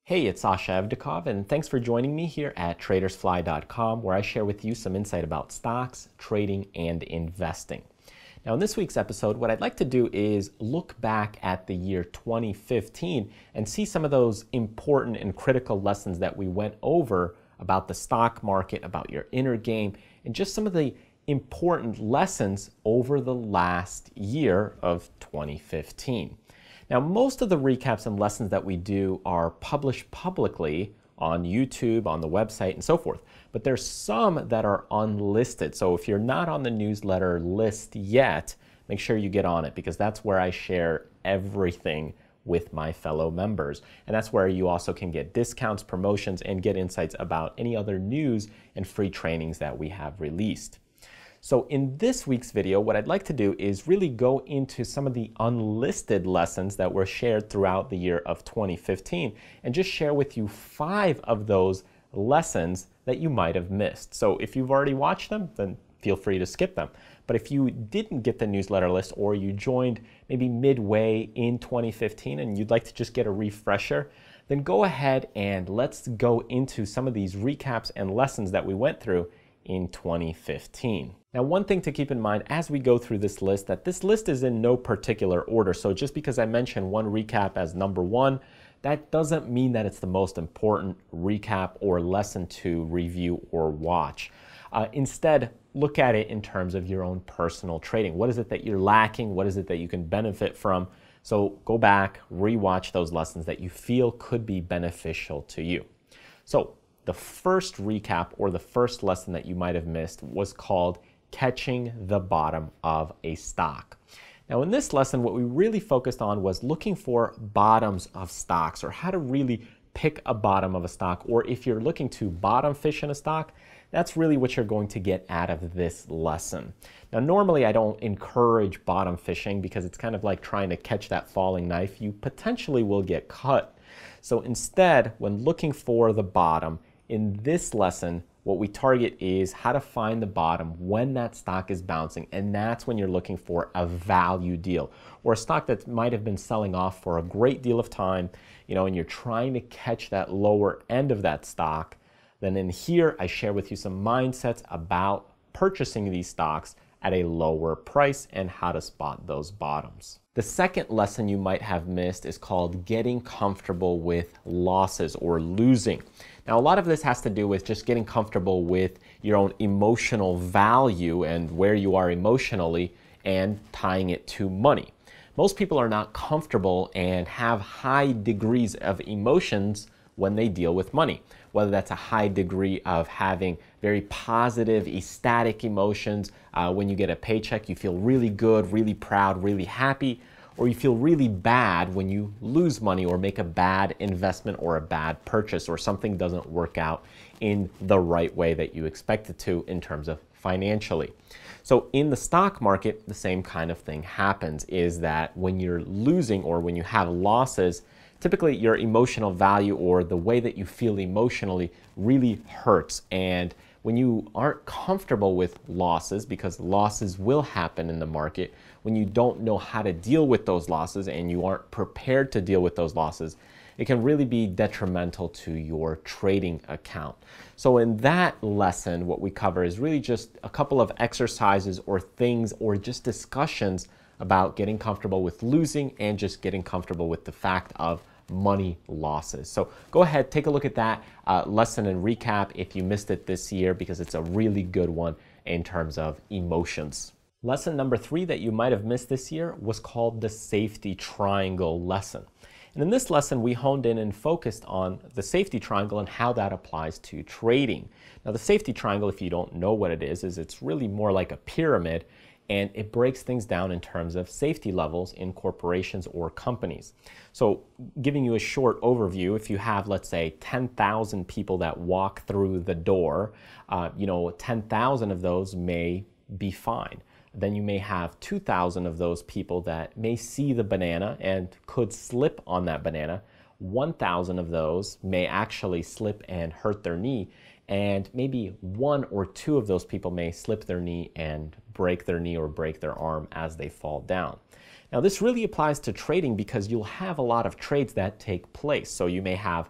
Hey, it's Sasha Evdokov, and thanks for joining me here at TRADERSFLY.com, where I share with you some insight about stocks, trading, and investing. Now, in this week's episode, what I'd like to do is look back at the year 2015 and see some of those important and critical lessons that we went over about the stock market, about your inner game, and just some of the important lessons over the last year of 2015. Now, most of the recaps and lessons that we do are published publicly on YouTube, on the website, and so forth. But there's some that are unlisted. So if you're not on the newsletter list yet, make sure you get on it, because that's where I share everything with my fellow members. And that's where you also can get discounts, promotions, and get insights about any other news and free trainings that we have released. So in this week's video, what I'd like to do is really go into some of the unlisted lessons that were shared throughout the year of 2015 and just share with you 5 of those lessons that you might have missed. So if you've already watched them, then feel free to skip them. But if you didn't get the newsletter list, or you joined maybe midway in 2015 and you'd like to just get a refresher, then go ahead and let's go into some of these recaps and lessons that we went through in 2015. Now, one thing to keep in mind as we go through this list, that this list is in no particular order. So just because I mentioned one recap as number 1, that doesn't mean that it's the most important recap or lesson to review or watch. Instead, look at it in terms of your own personal trading. What is it that you're lacking? What is it that you can benefit from? So go back, rewatch those lessons that you feel could be beneficial to you. So the first recap, or the first lesson that you might have missed, was called catching the bottom of a stock. Now, in this lesson, what we really focused on was looking for bottoms of stocks, or how to really pick a bottom of a stock. Or if you're looking to bottom fish in a stock, that's really what you're going to get out of this lesson. Now, normally I don't encourage bottom fishing because it's kind of like trying to catch that falling knife. You potentially will get cut. So instead, when looking for the bottom, in this lesson, what we target is how to find the bottom when that stock is bouncing, and that's when you're looking for a value deal, or a stock that might have been selling off for a great deal of time, and you're trying to catch that lower end of that stock. Then in here, I share with you some mindsets about purchasing these stocks at a lower price and how to spot those bottoms. The second lesson you might have missed is called getting comfortable with losses, or losing. Now, a lot of this has to do with just getting comfortable with your own emotional value and where you are emotionally, and tying it to money. Most people are not comfortable and have high degrees of emotions when they deal with money, whether that's a high degree of having very positive, ecstatic emotions. When you get a paycheck, you feel really good, really proud, really happy, or you feel really bad when you lose money or make a bad investment or a bad purchase, or something doesn't work out in the right way that you expect it to in terms of financially. So in the stock market, the same kind of thing happens, is that when you're losing or when you have losses, typically your emotional value, or the way that you feel emotionally, really hurts. And when you aren't comfortable with losses, because losses will happen in the market, when you don't know how to deal with those losses and you aren't prepared to deal with those losses, it can really be detrimental to your trading account. So in that lesson, what we cover is really just a couple of exercises or things, or just discussions about getting comfortable with losing, and just getting comfortable with the fact of money losses. So go ahead, take a look at that lesson and recap if you missed it this year, because it's a really good one in terms of emotions. Lesson number 3 that you might have missed this year was called the safety triangle lesson. And in this lesson, we honed in and focused on the safety triangle and how that applies to trading. Now, the safety triangle, if you don't know what it is it's really more like a pyramid, and it breaks things down in terms of safety levels in corporations or companies. So giving you a short overview, if you have, let's say, 10,000 people that walk through the door, 10,000 of those may be fine. Then you may have 2,000 of those people that may see the banana and could slip on that banana. 1,000 of those may actually slip and hurt their knee, and maybe 1 or 2 of those people may slip their knee and break their knee or break their arm as they fall down. Now, this really applies to trading because you'll have a lot of trades that take place. So you may have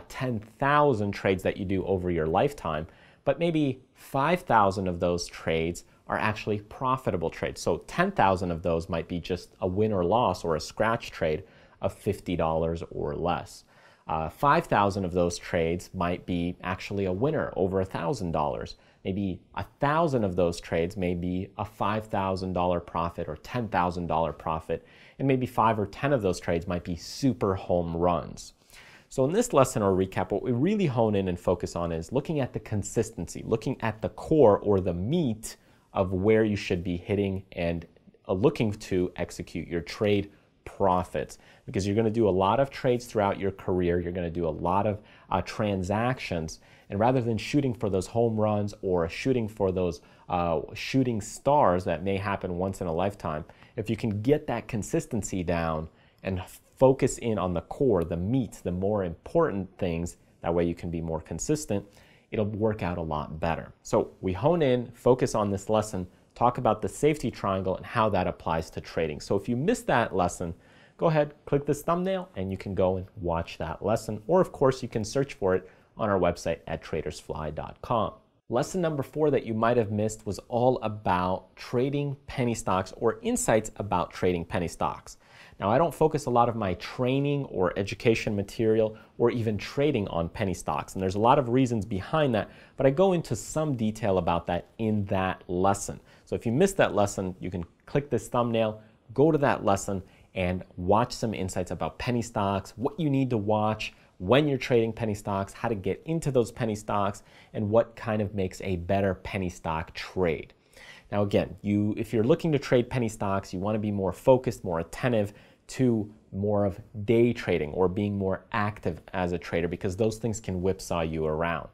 10,000 trades that you do over your lifetime, but maybe 5,000 of those trades are actually profitable trades. So 10,000 of those might be just a win or loss or a scratch trade of $50 or less. 5,000 of those trades might be actually a winner over $1,000. Maybe 1,000 of those trades may be a $5,000 profit or $10,000 profit, and maybe 5 or 10 of those trades might be super home runs. So in this lesson or recap, what we really hone in and focus on is looking at the consistency, looking at the core or the meat of where you should be hitting and looking to execute your trade profits, because you're going to do a lot of trades throughout your career. You're going to do a lot of transactions, and rather than shooting for those home runs or shooting for those shooting stars that may happen once in a lifetime, if you can get that consistency down and focus in on the core, the meat, the more important things, that way you can be more consistent, it'll work out a lot better. So we hone in, focus on this lesson, talk about the safety triangle and how that applies to trading. So if you missed that lesson, go ahead, click this thumbnail, and you can go and watch that lesson. Or of course, you can search for it on our website at TRADERSFLY.com. Lesson number 4 that you might have missed was all about trading penny stocks or insights about trading penny stocks. Now, I don't focus a lot of my training or education material or even trading on penny stocks, and there's a lot of reasons behind that, but I go into some detail about that in that lesson. So if you missed that lesson, you can click this thumbnail, go to that lesson, and watch some insights about penny stocks, what you need to watch when you're trading penny stocks, how to get into those penny stocks, and what kind of makes a better penny stock trade. Now again, if you're looking to trade penny stocks, you want to be more focused, more attentive to more of day trading or being more active as a trader, because those things can whipsaw you around.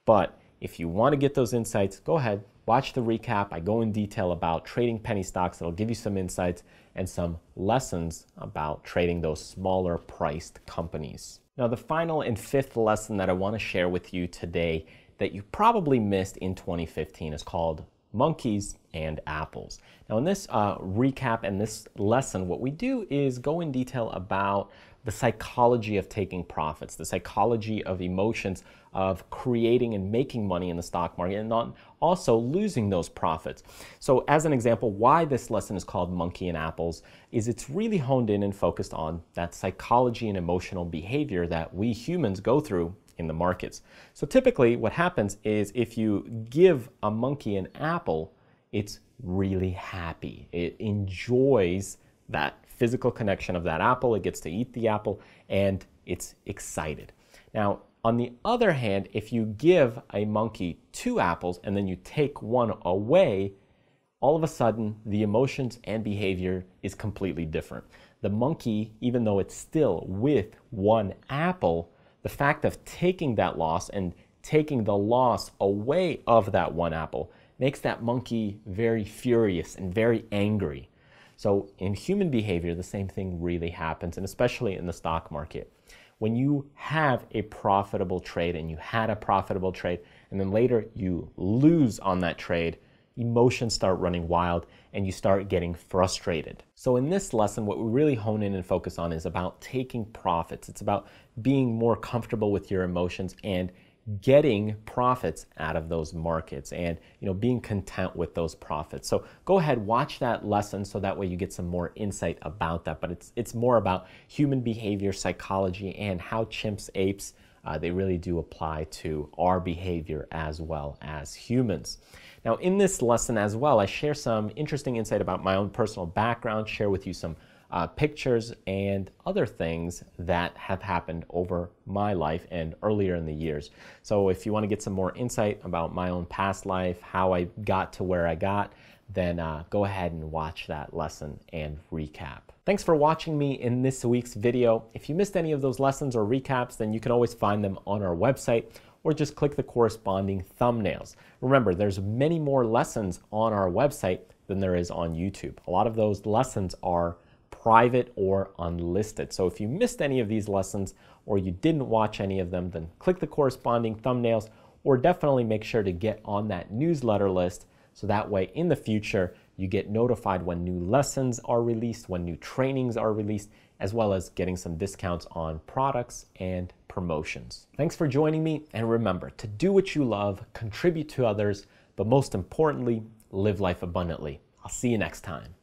But if you want to get those insights, go ahead, watch the recap. I go in detail about trading penny stocks. It'll give you some insights and some lessons about trading those smaller priced companies. Now, the final and 5th lesson that I want to share with you today that you probably missed in 2015 is called monkeys and apples. Now, in this recap and this lesson, what we do is go in detail about the psychology of taking profits, the psychology of emotions of creating and making money in the stock market, and not also losing those profits. So as an example, why this lesson is called Monkey and Apples is it's really honed in and focused on that psychology and emotional behavior that we humans go through in the markets. So typically what happens is if you give a monkey an apple, it's really happy. It enjoys that physical connection of that apple. It gets to eat the apple and it's excited. Now, on the other hand, if you give a monkey 2 apples and then you take one away, all of a sudden the emotions and behavior is completely different. The monkey, even though it's still with 1 apple, the fact of taking that loss and taking the loss away of that 1 apple makes that monkey very furious and very angry. So in human behavior, the same thing really happens, and especially in the stock market. When you have a profitable trade and you had a profitable trade and then later you lose on that trade, emotions start running wild and you start getting frustrated. So in this lesson, what we really hone in and focus on is about taking profits. It's about being more comfortable with your emotions and getting profits out of those markets and being content with those profits. So go ahead, watch that lesson so that way you get some more insight about that. But it's more about human behavior, psychology, and how chimps, apes, they really do apply to our behavior as well as humans. Now in this lesson as well, I share some interesting insight about my own personal background, share with you some pictures and other things that have happened over my life and earlier in the years. So if you want to get some more insight about my own past life, how I got to where I got, then go ahead and watch that lesson and recap. Thanks for watching me in this week's video. If you missed any of those lessons or recaps, then you can always find them on our website or just click the corresponding thumbnails. Remember, there's many more lessons on our website than there is on YouTube. A lot of those lessons are private or unlisted. So if you missed any of these lessons or you didn't watch any of them, then click the corresponding thumbnails or definitely make sure to get on that newsletter list so that way in the future You get notified when new lessons are released, when new trainings are released, as well as getting some discounts on products and promotions. Thanks for joining me, and remember to do what you love, contribute to others, but most importantly, live life abundantly. I'll see you next time.